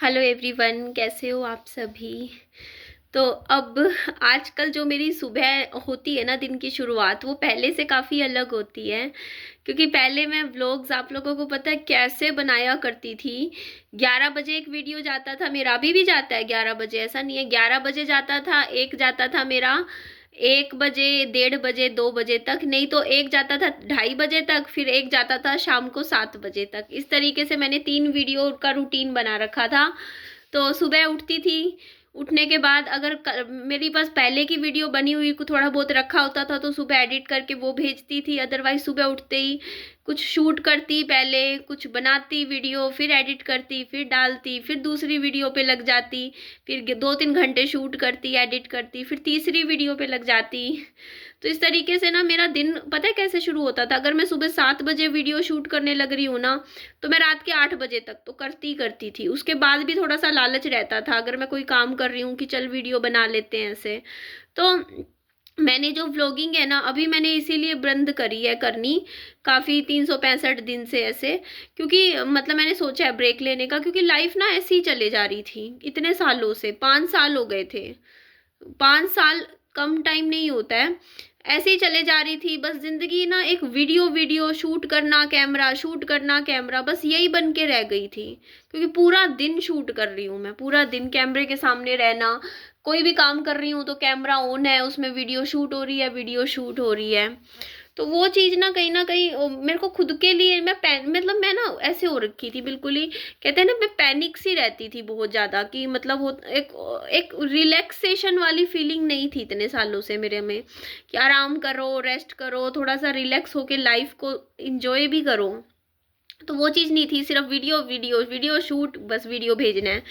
Hello everyone, कैसे हो आप सभी। तो अब आजकल जो मेरी सुबह होती है ना, दिन की शुरुआत, वो पहले से काफ़ी अलग होती है। क्योंकि पहले मैं व्लॉग्स, आप लोगों को पता है कैसे बनाया करती थी। 11 बजे एक वीडियो जाता था मेरा, अभी भी जाता है 11 बजे, ऐसा नहीं है। 11 बजे जाता था, एक जाता था मेरा 1 बजे, 1:30 बजे, 2 बजे तक, नहीं तो एक जाता था 2:30 बजे तक, फिर एक जाता था शाम को 7 बजे तक। इस तरीके से मैंने 3 वीडियो का रूटीन बना रखा था। तो सुबह उठती थी, उठने के बाद अगर मेरे पास पहले की वीडियो बनी हुई को थोड़ा बहुत रखा होता था तो सुबह एडिट करके वो भेजती थी। अदरवाइज सुबह उठते ही कुछ शूट करती, पहले कुछ बनाती वीडियो, फिर एडिट करती, फिर डालती, फिर दूसरी वीडियो पे लग जाती, फिर 2-3 घंटे शूट करती, एडिट करती, फिर तीसरी वीडियो पे लग जाती। तो इस तरीके से ना मेरा दिन पता है कैसे शुरू होता था। अगर मैं सुबह 7 बजे वीडियो शूट करने लग रही हूँ ना, तो मैं रात के 8 बजे तक तो करती करती थी। उसके बाद भी थोड़ा सा लालच रहता था, अगर मैं कोई काम कर रही हूँ कि चल वीडियो बना लेते हैं ऐसे। तो मैंने जो व्लॉगिंग है ना, अभी मैंने इसीलिए बंद करी है करनी, काफ़ी 365 दिन से ऐसे। क्योंकि मतलब मैंने सोचा है ब्रेक लेने का, क्योंकि लाइफ ना ऐसी ही चले जा रही थी इतने सालों से। 5 साल हो गए थे, 5 साल कम टाइम नहीं होता है। ऐसे ही चले जा रही थी बस जिंदगी ना, एक वीडियो वीडियो शूट करना, कैमरा शूट करना, कैमरा, बस यही बन के रह गई थी। क्योंकि पूरा दिन शूट कर रही हूँ मैं, पूरा दिन कैमरे के सामने रहना। कोई भी काम कर रही हूँ तो कैमरा ऑन है, उसमें वीडियो शूट हो रही है, वीडियो शूट हो रही है। तो वो चीज़ ना कहीं मेरे को खुद के लिए मतलब मैं ना ऐसे हो रखी थी बिल्कुल ही। कहते हैं ना, मैं पैनिक सी रहती थी बहुत ज़्यादा, कि मतलब वो एक एक रिलैक्सेशन वाली फीलिंग नहीं थी इतने सालों से मेरे में, कि आराम करो, रेस्ट करो, थोड़ा सा रिलैक्स होके लाइफ को इंजॉय भी करो। तो वो चीज़ नहीं थी, सिर्फ वीडियो वीडियो वीडियो शूट, बस वीडियो भेजना है।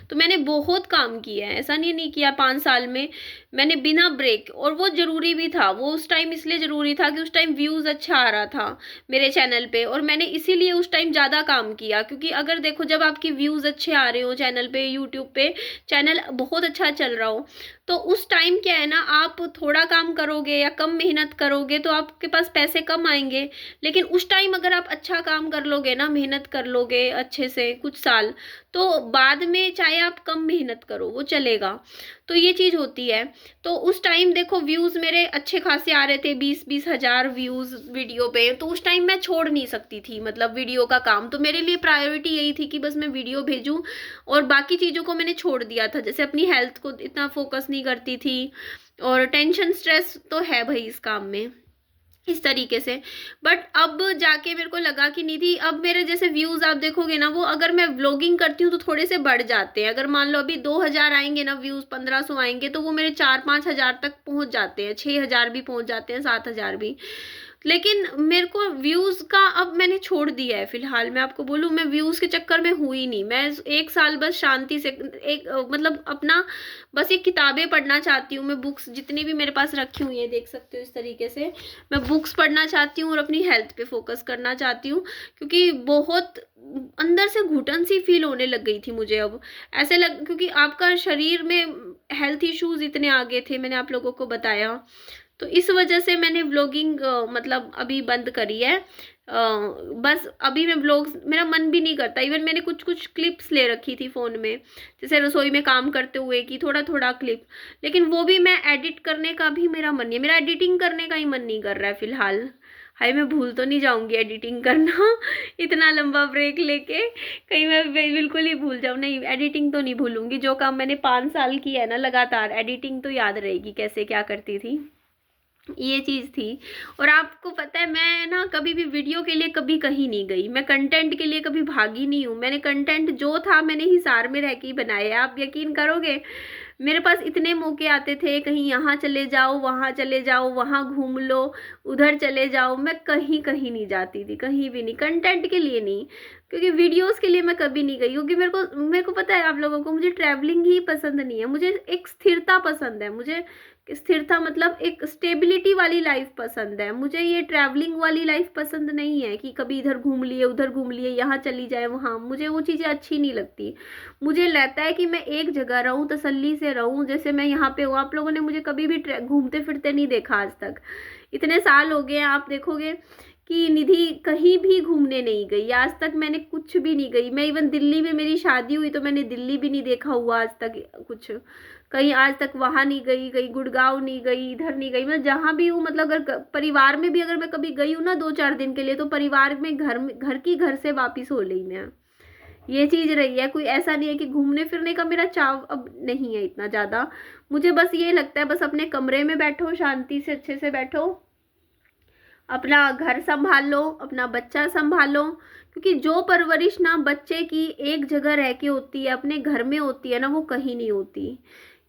तो मैंने बहुत काम किया है, ऐसा नहीं किया 5 साल में मैंने बिना ब्रेक। और वो ज़रूरी भी था, वो उस टाइम इसलिए ज़रूरी था कि उस टाइम व्यूज़ अच्छा आ रहा था मेरे चैनल पे, और मैंने इसीलिए उस टाइम ज़्यादा काम किया। क्योंकि अगर देखो, जब आपकी व्यूज़ अच्छे आ रहे हो चैनल पे, यूट्यूब पे चैनल बहुत अच्छा चल रहा हो, तो उस टाइम क्या है ना, आप थोड़ा काम करोगे या कम मेहनत करोगे तो आपके पास पैसे कम आएंगे। लेकिन उस टाइम अगर आप अच्छा काम कर लोगे ना, मेहनत कर लोगे अच्छे से कुछ साल, तो बाद में चाहे आप कम मेहनत करो वो चलेगा। तो ये चीज़ होती है। तो उस टाइम देखो व्यूज़ मेरे अच्छे खासे आ रहे थे, 20-20 हज़ार व्यूज़ वीडियो पे। तो उस टाइम मैं छोड़ नहीं सकती थी मतलब वीडियो का काम। तो मेरे लिए प्रायोरिटी यही थी कि बस मैं वीडियो भेजूँ, और बाकी चीज़ों को मैंने छोड़ दिया था। जैसे अपनी हेल्थ को इतना फोकस नहीं करती थी, और टेंशन स्ट्रेस तो है भाई इस काम में, इस तरीके से। बट अब जाके मेरे को लगा कि निधि, अब मेरे जैसे व्यूज आप देखोगे ना, वो अगर मैं व्लॉगिंग करती हूँ तो थोड़े से बढ़ जाते हैं। अगर मान लो अभी 2,000 आएंगे ना व्यूज, 1,500 आएंगे, तो वो मेरे 4-5 हज़ार तक पहुंच जाते हैं, 6,000 भी पहुंच जाते हैं, 7,000 भी। लेकिन मेरे को व्यूज का अब मैंने छोड़ दिया है फिलहाल। मैं आपको बोलूँ, मैं व्यूज के चक्कर में हुई नहीं। मैं 1 साल बस शांति से एक मतलब अपना बस ये किताबें पढ़ना चाहती हूँ मैं। बुक्स जितनी भी मेरे पास रखी हुई है, देख सकते हो इस तरीके से, मैं बुक्स पढ़ना चाहती हूँ और अपनी हेल्थ पे फोकस करना चाहती हूँ। क्योंकि बहुत अंदर से घुटन सी फील होने लग गई थी मुझे अब। ऐसे लग, क्योंकि आपका शरीर में हेल्थ इश्यूज इतने आगे थे, मैंने आप लोगों को बताया। तो इस वजह से मैंने व्लॉगिंग मतलब अभी बंद करी है। बस अभी मैं व्लॉग्स, मेरा मन भी नहीं करता। इवन मैंने कुछ कुछ क्लिप्स ले रखी थी फ़ोन में, जैसे रसोई में काम करते हुए की थोड़ा थोड़ा क्लिप। लेकिन वो भी मैं एडिट करने का भी मेरा मन नहीं है, मेरा एडिटिंग करने का ही मन नहीं कर रहा है फिलहाल। हाय, मैं भूल तो नहीं जाऊंगी एडिटिंग करना इतना लंबा ब्रेक लेके, कहीं मैं बिल्कुल ही भूल जाऊँ। नहीं, एडिटिंग तो नहीं भूलूंगी। जो काम मैंने 5 साल किया है ना लगातार, एडिटिंग तो याद रहेगी कैसे क्या करती थी, ये चीज़ थी। और आपको पता है, मैं ना कभी भी वीडियो के लिए कभी कहीं नहीं गई, मैं कंटेंट के लिए कभी भागी नहीं हूँ। मैंने कंटेंट जो था मैंने हिसार में रह के ही बनाया। आप यकीन करोगे, मेरे पास इतने मौके आते थे, कहीं यहाँ चले जाओ, वहाँ चले जाओ, वहाँ घूम लो, उधर चले जाओ, मैं कहीं कहीं नहीं जाती थी, कहीं भी नहीं, कंटेंट के लिए नहीं। क्योंकि वीडियोस के लिए मैं कभी नहीं गई, क्योंकि मेरे को पता है आप लोगों को, मुझे ट्रैवलिंग ही पसंद नहीं है। मुझे एक स्थिरता पसंद है, मुझे स्थिरता मतलब एक स्टेबिलिटी वाली लाइफ पसंद है। मुझे ये ट्रैवलिंग वाली लाइफ पसंद नहीं है, कि कभी इधर घूम लिए, उधर घूम लिए, यहाँ चली जाए, वहाँ, मुझे वो चीज़ें अच्छी नहीं लगती। मुझे लगता है कि मैं एक जगह रहूँ, तसल्ली से रहूँ। जैसे मैं यहाँ पे हूँ, आप लोगों ने मुझे कभी भी घूमते फिरते नहीं देखा आज तक, इतने साल हो गए हैं। आप देखोगे कि निधि कहीं भी घूमने नहीं गई, आज तक मैंने कुछ भी नहीं गई। मैं इवन दिल्ली में मेरी शादी हुई तो मैंने दिल्ली भी नहीं देखा हुआ आज तक कुछ, कहीं आज तक वहां नहीं गई, कहीं गुड़गांव नहीं गई, इधर नहीं गई। मैं जहां भी हूँ मतलब अगर परिवार में भी अगर मैं कभी गई हूँ ना 2-4 दिन के लिए, तो परिवार में घर से वापिस हो ली मैं। ये चीज रही है, कोई ऐसा नहीं है कि घूमने फिरने का मेरा चाव अब नहीं है इतना ज्यादा। मुझे बस ये लगता है बस अपने कमरे में बैठो, शांति से अच्छे से बैठो, अपना घर संभाल लो, अपना बच्चा संभालो। क्योंकि जो परवरिश ना बच्चे की एक जगह रह के होती है, अपने घर में होती है ना, वो कहीं नहीं होती।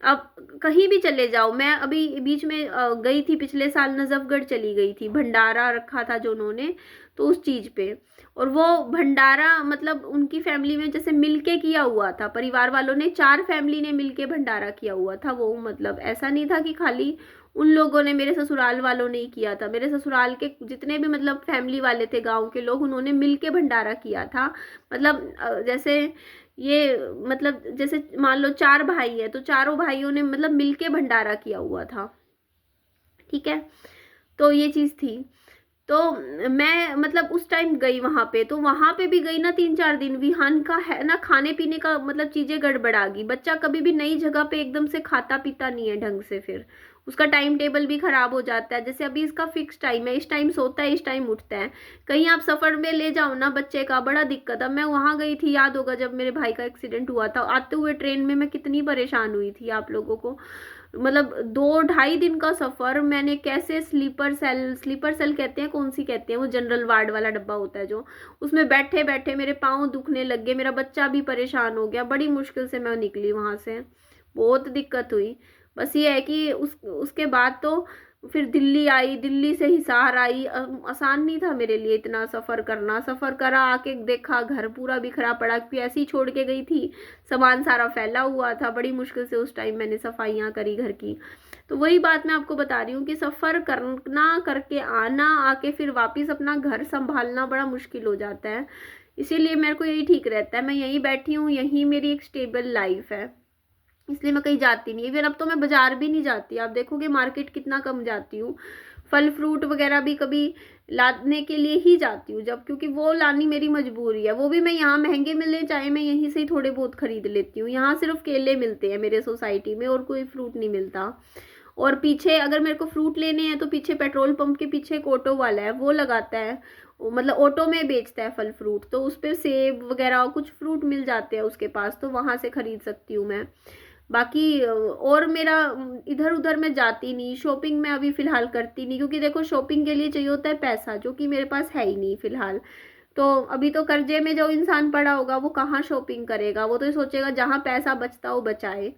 अब कहीं भी चले जाओ, मैं अभी बीच में गई थी, पिछले साल नजफगढ़ चली गई थी, भंडारा रखा था जो उन्होंने, तो उस चीज पे। और वो भंडारा मतलब उनकी फैमिली में जैसे मिलके किया हुआ था, परिवार वालों ने 4 फैमिली ने मिलके भंडारा किया हुआ था। वो मतलब ऐसा नहीं था कि खाली उन लोगों ने, मेरे ससुराल वालों ने ही किया था, मेरे ससुराल के जितने भी मतलब फैमिली वाले थे गांव के लोग, उन्होंने मिलके भंडारा किया था। मतलब जैसे ये मतलब जैसे मान लो 4 भाई है तो चारों भाइयों ने मतलब मिलके भंडारा किया हुआ था, ठीक है। तो ये चीज थी। तो मैं मतलब उस टाइम गई वहां पे, तो वहां पे भी गई ना 3-4 दिन, विहान का है ना खाने पीने का मतलब चीजें गड़बड़ा गई। बच्चा कभी भी नई जगह पे एकदम से खाता पीता नहीं है ढंग से, फिर उसका टाइम टेबल भी खराब हो जाता है। जैसे अभी इसका फिक्स टाइम है, इस टाइम सोता है, इस टाइम उठता है। कहीं आप सफर में ले जाओ ना बच्चे का, बड़ा दिक्कत है। मैं वहां गई थी, याद होगा जब मेरे भाई का एक्सीडेंट हुआ था, आते हुए ट्रेन में मैं कितनी परेशान हुई थी आप लोगों को। मतलब 2-2.5 दिन का सफर मैंने कैसे, स्लीपर सेल कहते हैं, कौन सी कहते हैं वो, जनरल वार्ड वाला डब्बा होता है जो, उसमें बैठे बैठे मेरे पाँव दुखने लग गए, मेरा बच्चा भी परेशान हो गया। बड़ी मुश्किल से मैं निकली वहां से, बहुत दिक्कत हुई। बस ये है कि उसके बाद तो फिर दिल्ली आई, दिल्ली से हिसार आई। आसान नहीं था मेरे लिए इतना सफर करना। सफर करा, आके देखा घर पूरा बिखरा पड़ा, क्योंकि ऐसे ही छोड़ के गई थी, सामान सारा फैला हुआ था। बड़ी मुश्किल से उस टाइम मैंने सफाइयाँ करी घर की। तो वही बात मैं आपको बता रही हूँ कि सफर करना, करके आना, आके फिर वापिस अपना घर संभालना बड़ा मुश्किल हो जाता है। इसीलिए मेरे को यही ठीक रहता है, मैं यहीं बैठी हूँ, यहीं मेरी एक स्टेबल लाइफ है, इसलिए मैं कहीं जाती नहीं। इवन अब तो मैं बाजार भी नहीं जाती, आप देखोगे मार्केट कितना कम जाती हूँ। फल फ्रूट वगैरह भी कभी लाने के लिए ही जाती हूँ जब, क्योंकि वो लानी मेरी मजबूरी है। वो भी मैं यहाँ महंगे मिले चाहे, मैं यहीं से ही थोड़े बहुत खरीद लेती हूँ। यहाँ सिर्फ केले मिलते हैं मेरे सोसाइटी में, और कोई फ्रूट नहीं मिलता। और पीछे अगर मेरे को फ्रूट लेने हैं तो पीछे पेट्रोल पंप के पीछे एक ऑटो वाला है, वो लगाता है, मतलब ऑटो में बेचता है फल फ्रूट, तो उस पर सेब वगैरह कुछ फ्रूट मिल जाते हैं उसके पास, तो वहां से खरीद सकती हूँ मैं। बाकी और मेरा इधर उधर मैं जाती नहीं, शॉपिंग में अभी फिलहाल करती नहीं, क्योंकि देखो शॉपिंग के लिए चाहिए होता है पैसा, जो कि मेरे पास है ही नहीं फिलहाल। तो अभी तो कर्जे में जो इंसान पड़ा होगा वो कहाँ शॉपिंग करेगा, वो तो ये सोचेगा जहाँ पैसा बचता हो बचाए।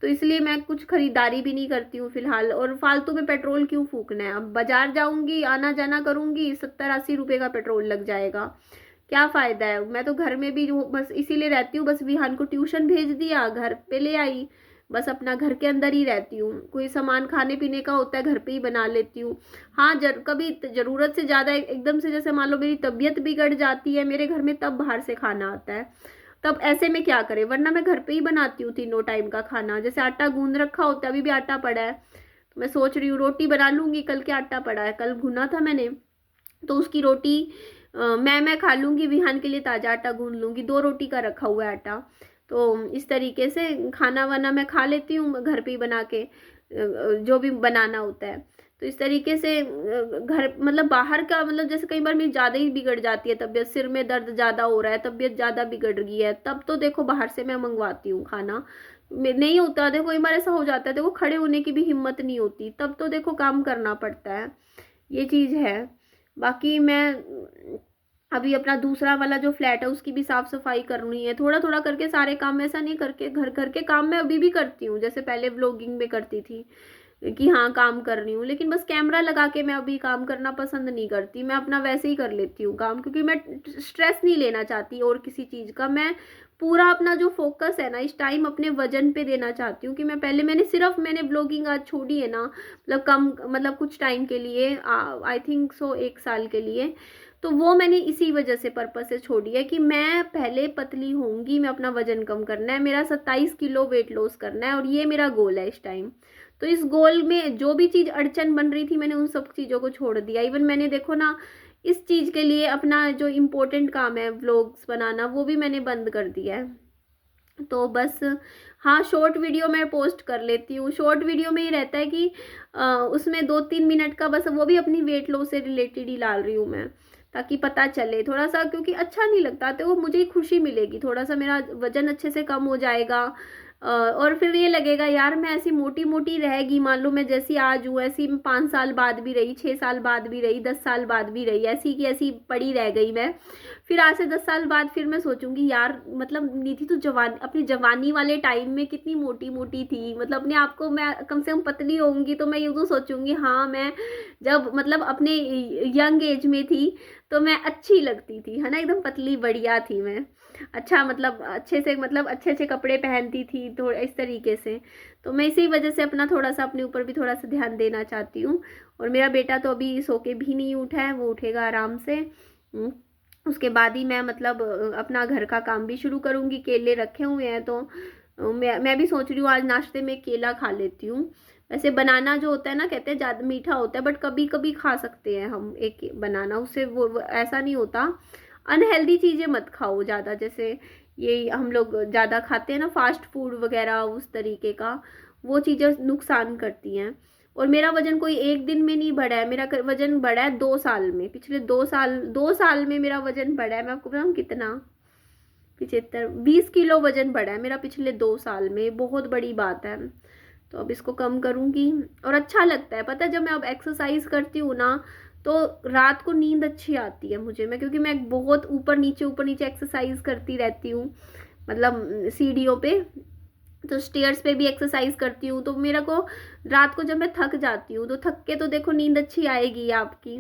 तो इसलिए मैं कुछ खरीदारी भी नहीं करती हूँ फिलहाल। और फालतू में पेट्रोल क्यों फूकना है, अब बाजार जाऊंगी, आना जाना करूंगी, 70-80 रुपए का पेट्रोल लग जाएगा, क्या फायदा है। मैं तो घर में भी बस इसीलिए रहती हूँ, बस विहान को ट्यूशन भेज दिया, घर पे ले आई, बस अपना घर के अंदर ही रहती हूँ। कोई सामान खाने पीने का होता है घर पे ही बना लेती हूँ। हाँ, कभी जरूरत से ज्यादा एकदम से, जैसे मान लो मेरी तबीयत बिगड़ जाती है मेरे घर में, तब बाहर से खाना आता है, तब ऐसे में क्या करे, वरना मैं घर पे ही बनाती हूँ 3 टाइम का खाना। जैसे आटा गूंद रखा होता है, अभी भी आटा पड़ा है, तो मैं सोच रही हूँ रोटी बना लूंगी, कल के आटा पड़ा है, कल भुना था मैंने, तो उसकी रोटी मैं खा लूंगी, विहान के लिए ताजा आटा गूंद लूंगी, 2 रोटी का रखा हुआ है आटा। तो इस तरीके से खाना वाना मैं खा लेती हूँ घर पे ही बना के, जो भी बनाना होता है। तो इस तरीके से घर मतलब बाहर का मतलब, जैसे कई बार मेरी ज़्यादा ही बिगड़ जाती है तबीयत, सिर में दर्द ज़्यादा हो रहा है, तबीयत ज़्यादा बिगड़ गई है, तब तो देखो बाहर से मैं मंगवाती हूँ खाना। नहीं होता, देखो कई बार ऐसा हो जाता है, देखो खड़े होने की भी हिम्मत नहीं होती, तब तो देखो काम करना पड़ता है, ये चीज़ है। बाकी मैं अभी अपना दूसरा वाला जो फ्लैट है उसकी भी साफ सफाई करनी है, थोड़ा थोड़ा करके सारे काम, ऐसा नहीं करके घर घर के काम मैं अभी भी करती हूँ, जैसे पहले व्लॉगिंग में करती थी कि हाँ काम कर रही हूँ, लेकिन बस कैमरा लगा के मैं अभी काम करना पसंद नहीं करती। मैं अपना वैसे ही कर लेती हूँ काम, क्योंकि मैं स्ट्रेस नहीं लेना चाहती और किसी चीज़ का। मैं पूरा अपना जो फोकस है ना इस टाइम अपने वजन पे देना चाहती हूँ। कि मैंने ब्लॉगिंग आज छोड़ी है ना, मतलब कम, मतलब कुछ टाइम के लिए, आई थिंक सो 1 साल के लिए, तो वो मैंने इसी वजह से पर्पस से छोड़ी है कि मैं पहले पतली होंगी, मैं अपना वजन कम करना है, मेरा 27 किलो वेट लॉस करना है, और ये मेरा गोल है इस टाइम। तो इस गोल में जो भी चीज़ अड़चन बन रही थी मैंने उन सब चीज़ों को छोड़ दिया। इवन मैंने देखो ना इस चीज़ के लिए अपना जो इम्पोर्टेंट काम है व्लॉग्स बनाना वो भी मैंने बंद कर दिया है। तो बस हाँ, शॉर्ट वीडियो मैं पोस्ट कर लेती हूँ। शॉर्ट वीडियो में ये रहता है कि उसमें 2-3 मिनट का बस, वो भी अपनी वेट लॉस से रिलेटेड ही डाल रही हूँ मैं, ताकि पता चले थोड़ा सा, क्योंकि अच्छा नहीं लगता तो वो मुझे ही खुशी मिलेगी, थोड़ा सा मेरा वजन अच्छे से कम हो जाएगा। और फिर ये लगेगा यार मैं ऐसी मोटी मोटी रहेगी, मान लो मैं जैसी आज हूँ ऐसी मैं 5 साल बाद भी रही, 6 साल बाद भी रही, 10 साल बाद भी रही, ऐसी की ऐसी पड़ी रह गई मैं। फिर आज से 10 साल बाद फिर मैं सोचूंगी यार मतलब निधि तो जवान अपनी जवानी वाले टाइम में कितनी मोटी मोटी थी, मतलब अपने आप को मैं कम से कम पतली होंगी तो मैं यूँ तो सोचूंगी हाँ मैं जब मतलब अपने यंग एज में थी तो मैं अच्छी लगती थी, है ना, एकदम पतली बढ़िया थी मैं। अच्छा मतलब अच्छे से, मतलब अच्छे अच्छे कपड़े पहनती थी थोड़ा इस तरीके से। तो मैं इसी वजह से अपना थोड़ा सा अपने ऊपर भी थोड़ा सा ध्यान देना चाहती हूँ। और मेरा बेटा तो अभी सो के भी नहीं उठा है, वो उठेगा आराम से। उसके बाद ही मैं मतलब अपना घर का काम भी शुरू करूँगी। केले रखे हुए हैं तो मैं भी सोच रही हूँ आज नाश्ते में केला खा लेती हूँ। वैसे बनाना जो होता है ना, कहते हैं ज़्यादा मीठा होता है, बट कभी कभी खा सकते हैं हम एक बनाना, उससे वो ऐसा नहीं होता। अनहेल्दी चीज़ें मत खाओ ज़्यादा, जैसे ये हम लोग ज़्यादा खाते हैं ना फास्ट फूड वगैरह उस तरीके का, वो चीज़ें नुकसान करती हैं। और मेरा वजन कोई एक दिन में नहीं बढ़ा है, मेरा वजन बढ़ा है 2 साल में, पिछले 2 साल में मेरा वजन बढ़ा है। मैं आपको बताऊँ कितना, 20 किलो वजन बढ़ा है मेरा पिछले 2 साल में, बहुत बड़ी बात है। तो अब इसको कम करूँगी। और अच्छा लगता है पता है, जब मैं अब एक्सरसाइज करती हूँ ना तो रात को नींद अच्छी आती है मुझे, मैं क्योंकि मैं बहुत ऊपर नीचे एक्सरसाइज करती रहती हूँ, मतलब सीढ़ियों पे, तो स्टेयर्स पे भी एक्सरसाइज करती हूँ। तो मेरा को रात को जब मैं थक जाती हूँ तो थक के तो देखो नींद अच्छी आएगी आपकी।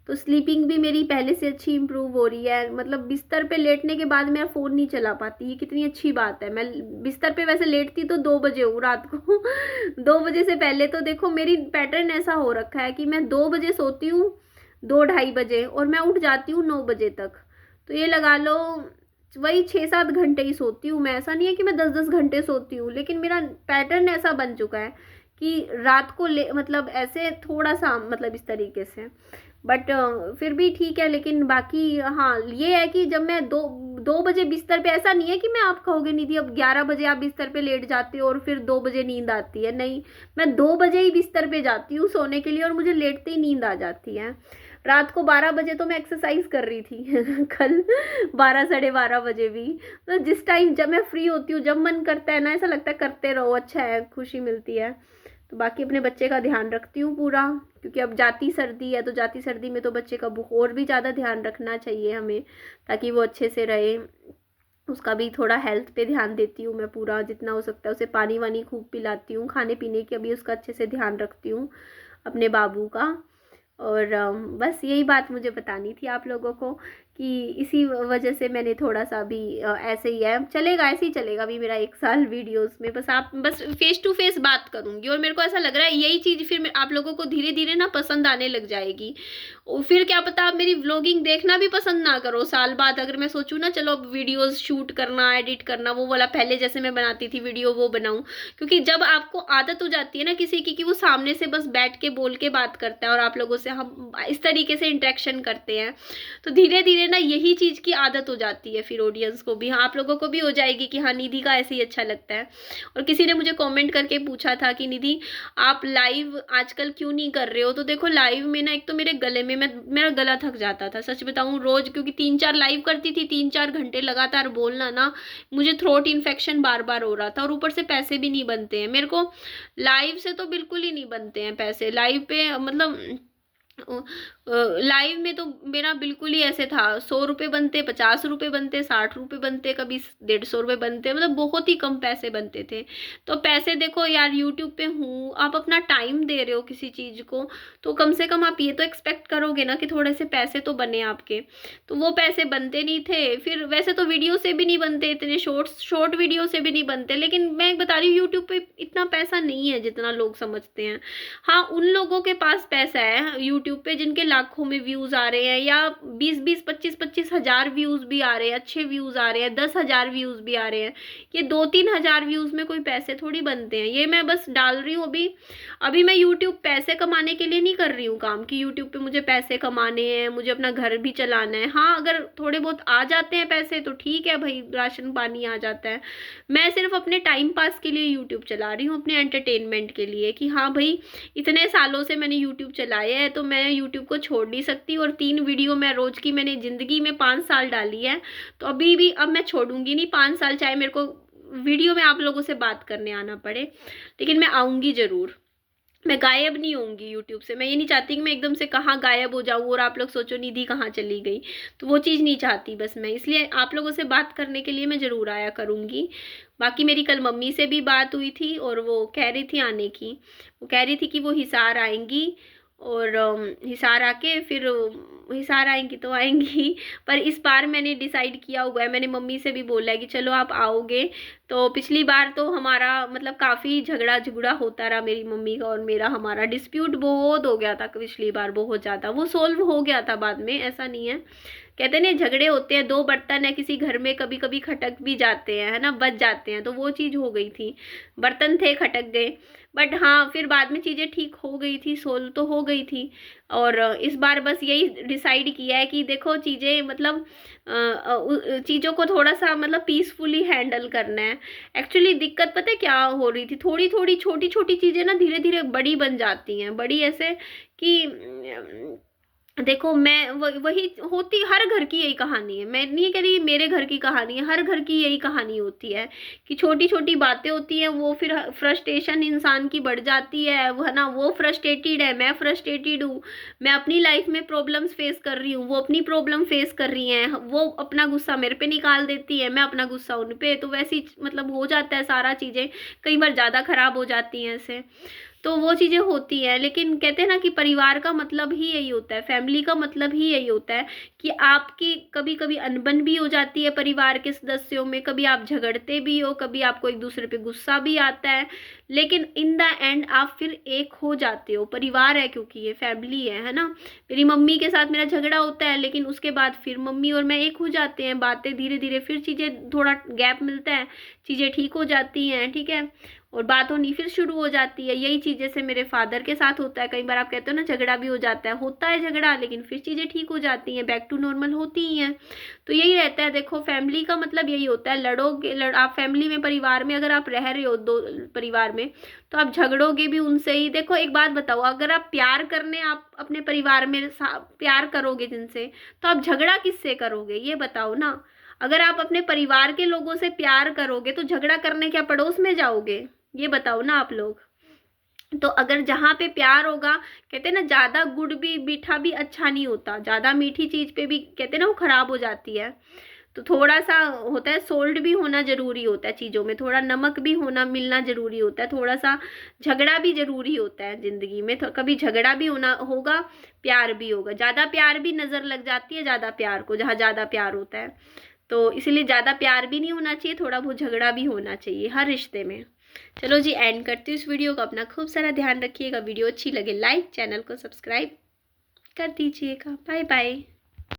तो स्लीपिंग भी मेरी पहले से अच्छी इंप्रूव हो रही है, मतलब बिस्तर पे लेटने के बाद मैं फ़ोन नहीं चला पाती, ये कितनी अच्छी बात है। मैं बिस्तर पे वैसे लेटती तो 2 बजे हूँ रात को 2 बजे से पहले तो देखो मेरी पैटर्न ऐसा हो रखा है कि मैं 2 बजे सोती हूँ, 2-2:30 बजे, और मैं उठ जाती हूँ 9 बजे तक। तो ये लगा लो वही 6-7 घंटे ही सोती हूँ मैं, ऐसा नहीं है कि मैं 10-10 घंटे सोती हूँ, लेकिन मेरा पैटर्न ऐसा बन चुका है कि रात को मतलब ऐसे थोड़ा सा मतलब इस तरीके से। बट फिर भी ठीक है, लेकिन बाकी हाँ ये है कि जब मैं 2 बजे बिस्तर पे, ऐसा नहीं है कि मैं, आप कहोगे निधि अब 11 बजे आप बिस्तर पे लेट जाते हो और फिर 2 बजे नींद आती है, नहीं, मैं 2 बजे ही बिस्तर पे जाती हूँ सोने के लिए और मुझे लेटते ही नींद आ जाती है। रात को 12 बजे तो मैं एक्सरसाइज कर रही थी कल 12-12:30 बजे भी। तो जिस टाइम जब मैं फ्री होती हूँ, जब मन करता है ना, ऐसा लगता है करते रहो, अच्छा है, खुशी मिलती है। तो बाकी अपने बच्चे का ध्यान रखती हूँ पूरा, क्योंकि अब जाती सर्दी है, तो जाती सर्दी में तो बच्चे का और भी ज़्यादा ध्यान रखना चाहिए हमें, ताकि वो अच्छे से रहे। उसका भी थोड़ा हेल्थ पे ध्यान देती हूँ मैं पूरा, जितना हो सकता है उसे पानी वानी खूब पिलाती हूँ, खाने पीने की अभी उसका अच्छे से ध्यान रखती हूँ अपने बाबू का। और बस यही बात मुझे बतानी थी आप लोगों को, कि इसी वजह से मैंने थोड़ा सा भी ऐसे ही है, चलेगा ऐसे ही चलेगा अभी मेरा 1 साल वीडियोस में, बस फेस टू फेस बात करूंगी। और मेरे को ऐसा लग रहा है यही चीज़ फिर आप लोगों को धीरे धीरे ना पसंद आने लग जाएगी। और फिर क्या पता आप मेरी व्लॉगिंग देखना भी पसंद ना करो साल बाद, अगर मैं सोचूं ना चलो अब वीडियोस शूट करना, एडिट करना, वो वाला पहले जैसे मैं बनाती थी वीडियो वो बनाऊं। क्योंकि जब आपको आदत हो जाती है ना किसी की कि वो सामने से बस बैठ के बोल के बात करता है और आप लोगों से हम इस तरीके से इंटरेक्शन करते हैं, तो धीरे धीरे ना यही चीज़ की आदत हो जाती है फिर ऑडियंस को भी, हाँ आप लोगों को भी हो जाएगी कि हाँ निधि का ऐसे ही अच्छा लगता है। और किसी ने मुझे कमेंट करके पूछा था कि निधि आप लाइव आजकल क्यों नहीं कर रहे हो, तो देखो लाइव में ना एक तो मेरे गले में मेरा गला थक जाता था, सच बताऊं रोज, क्योंकि 3-4 लाइव करती थी, 3-4 घंटे लगातार बोलना ना, मुझे थ्रोट इन्फेक्शन बार बार हो रहा था, और ऊपर से पैसे भी नहीं बनते हैं मेरे को लाइव से, तो बिल्कुल ही नहीं बनते हैं पैसे लाइव पे, मतलब लाइव में तो मेरा बिल्कुल ही ऐसे था, 100 रुपये बनते, 50 रुपये बनते, 60 रुपये बनते, कभी 150 रुपये बनते, मतलब बहुत ही कम पैसे बनते थे। तो पैसे देखो यार यूट्यूब पे हूँ, आप अपना टाइम दे रहे हो किसी चीज़ को, तो कम से कम आप ये तो एक्सपेक्ट करोगे ना कि थोड़े से पैसे तो बने आपके। तो वो पैसे बनते नहीं थे, फिर वैसे तो वीडियो से भी नहीं बनते इतने, शॉर्ट वीडियो से भी नहीं बनते, लेकिन मैं बता रही हूँ यूट्यूब पे इतना पैसा नहीं है जितना लोग समझते हैं। हाँ उन लोगों के पास पैसा है यूट्यूब पे जिनके लाखों में व्यूज़ आ रहे हैं, या 20-20, 25-25 हज़ार व्यूज़ भी आ रहे हैं, अच्छे व्यूज़ आ रहे हैं, 10,000 व्यूज़ भी आ रहे हैं। ये 2-3 हज़ार व्यूज़ में कोई पैसे थोड़ी बनते हैं। ये मैं बस डाल रही हूँ अभी। अभी मैं यूट्यूब पैसे कमाने के लिए नहीं कर रही हूँ काम, कि यूट्यूब पे मुझे पैसे कमाने हैं, मुझे अपना घर भी चलाना है। हाँ, अगर थोड़े बहुत आ जाते हैं पैसे तो ठीक है भाई, राशन पानी आ जाता है। मैं सिर्फ अपने टाइम पास के लिए यूट्यूब चला रही हूँ, अपने एंटरटेनमेंट के लिए, कि हाँ भाई इतने सालों से मैंने यूट्यूब चलाया है तो मैं यूट्यूब को छोड़ नहीं सकती। और 3 वीडियो मैं रोज़ की मैंने ज़िंदगी में 5 साल डाली है, तो अभी भी अब मैं छोड़ूंगी नहीं 5 साल, चाहे मेरे को वीडियो में आप लोगों से बात करने आना पड़े, लेकिन मैं आऊँगी ज़रूर। मैं गायब नहीं होंगी यूट्यूब से। मैं ये नहीं चाहती कि मैं एकदम से कहाँ गायब हो जाऊँ और आप लोग सोचो निधि कहाँ चली गई, तो वो चीज़ नहीं चाहती बस मैं। इसलिए आप लोगों से बात करने के लिए मैं ज़रूर आया करूँगी। बाकी मेरी कल मम्मी से भी बात हुई थी और वो कह रही थी आने की। वो कह रही थी कि वो हिसार आएंगी, और हिसार आके फिर हिसार आएंगी तो आएंगी, पर इस बार मैंने डिसाइड किया हुआ है, मैंने मम्मी से भी बोला है कि चलो आप आओगे। तो पिछली बार तो हमारा मतलब काफ़ी झगड़ा झगड़ा होता रहा, मेरी मम्मी का और मेरा, हमारा डिस्प्यूट बहुत हो गया था पिछली बार, बहुत ज़्यादा। वो सोल्व हो गया था बाद में, ऐसा नहीं है। कहते नहीं, झगड़े होते हैं, 2 बर्तन है किसी घर में, कभी कभी खटक भी जाते हैं, है ना, बच जाते हैं, तो वो चीज़ हो गई थी। बर्तन थे, खटक गए, बट हाँ फिर बाद में चीज़ें ठीक हो गई थी, सोल्व तो हो गई थी। और इस बार बस यही डिसाइड किया है कि देखो चीज़ें मतलब चीज़ों को थोड़ा सा मतलब पीसफुली हैंडल करना है। एक्चुअली दिक्कत पता है क्या हो रही थी, थोड़ी थोड़ी छोटी छोटी चीज़ें ना धीरे धीरे बड़ी बन जाती हैं, बड़ी ऐसे कि देखो मैं वही होती, हर घर की यही कहानी है। मैं नहीं कह रही मेरे घर की कहानी है, हर घर की यही कहानी होती है कि छोटी छोटी बातें होती हैं, वो फिर फ्रस्ट्रेशन इंसान की बढ़ जाती है, वो है ना, वो फ्रस्ट्रेटेड है, मैं फ्रस्ट्रेटेड हूँ, मैं अपनी लाइफ में प्रॉब्लम्स फेस कर रही हूँ, वो अपनी प्रॉब्लम फेस कर रही हैं, वो अपना गुस्सा मेरे पे निकाल देती है, मैं अपना गुस्सा उन पे, तो वैसी मतलब हो जाता है सारा, चीज़ें कई बार ज़्यादा ख़राब हो जाती हैं ऐसे, तो वो चीज़ें होती हैं। लेकिन कहते हैं ना कि परिवार का मतलब ही यही होता है, फैमिली का मतलब ही यही होता है कि आपकी कभी कभी अनबन भी हो जाती है परिवार के सदस्यों में, कभी आप झगड़ते भी हो, कभी आपको एक दूसरे पे गुस्सा भी आता है, लेकिन इन द एंड आप फिर एक हो जाते हो। परिवार है क्योंकि ये फैमिली है ना। मेरी मम्मी के साथ मेरा झगड़ा होता है, लेकिन उसके बाद फिर मम्मी और मैं एक हो जाते हैं, बातें धीरे धीरे, फिर चीज़ें थोड़ा गैप मिलता है, चीज़ें ठीक हो जाती हैं, ठीक है, और बात होनी फिर शुरू हो जाती है। यही चीज़ जैसे मेरे फादर के साथ होता है, कई बार आप कहते हो ना झगड़ा भी हो जाता है, होता है झगड़ा, लेकिन फिर चीज़ें ठीक हो जाती हैं, बैक टू नॉर्मल होती ही हैं। तो यही रहता है। देखो फैमिली का मतलब यही होता है, लड़ोगे आप फैमिली में, परिवार में अगर आप रह रहे हो दो परिवार में, तो आप झगड़ोगे भी उनसे ही। देखो एक बात बताओ, अगर आप प्यार करने आप अपने परिवार में प्यार करोगे जिनसे, तो आप झगड़ा किससे करोगे ये बताओ ना। अगर आप अपने परिवार के लोगों से प्यार करोगे तो झगड़ा करने क्या पड़ोस में जाओगे, ये बताओ ना आप लोग। तो अगर जहाँ पे प्यार होगा, कहते हैं ना ज्यादा गुड़ भी मीठा भी अच्छा नहीं होता, ज्यादा मीठी चीज पे भी कहते हैं ना वो खराब हो जाती है। तो थोड़ा सा होता है, सोल्ट भी होना जरूरी होता है चीजों में, थोड़ा नमक भी होना मिलना जरूरी होता है, थोड़ा सा झगड़ा भी जरूरी होता है जिंदगी में। तो कभी झगड़ा भी होना होगा, प्यार भी होगा। ज्यादा प्यार भी नजर लग जाती है ज्यादा प्यार को, जहाँ ज्यादा प्यार होता है। तो इसलिए ज़्यादा प्यार भी नहीं होना चाहिए, थोड़ा बहुत झगड़ा भी होना चाहिए हर रिश्ते में। चलो जी, एंड करती हूँ इस वीडियो को। अपना खूब सारा ध्यान रखिएगा। वीडियो अच्छी लगे लाइक, चैनल को सब्सक्राइब कर दीजिएगा। Bye bye.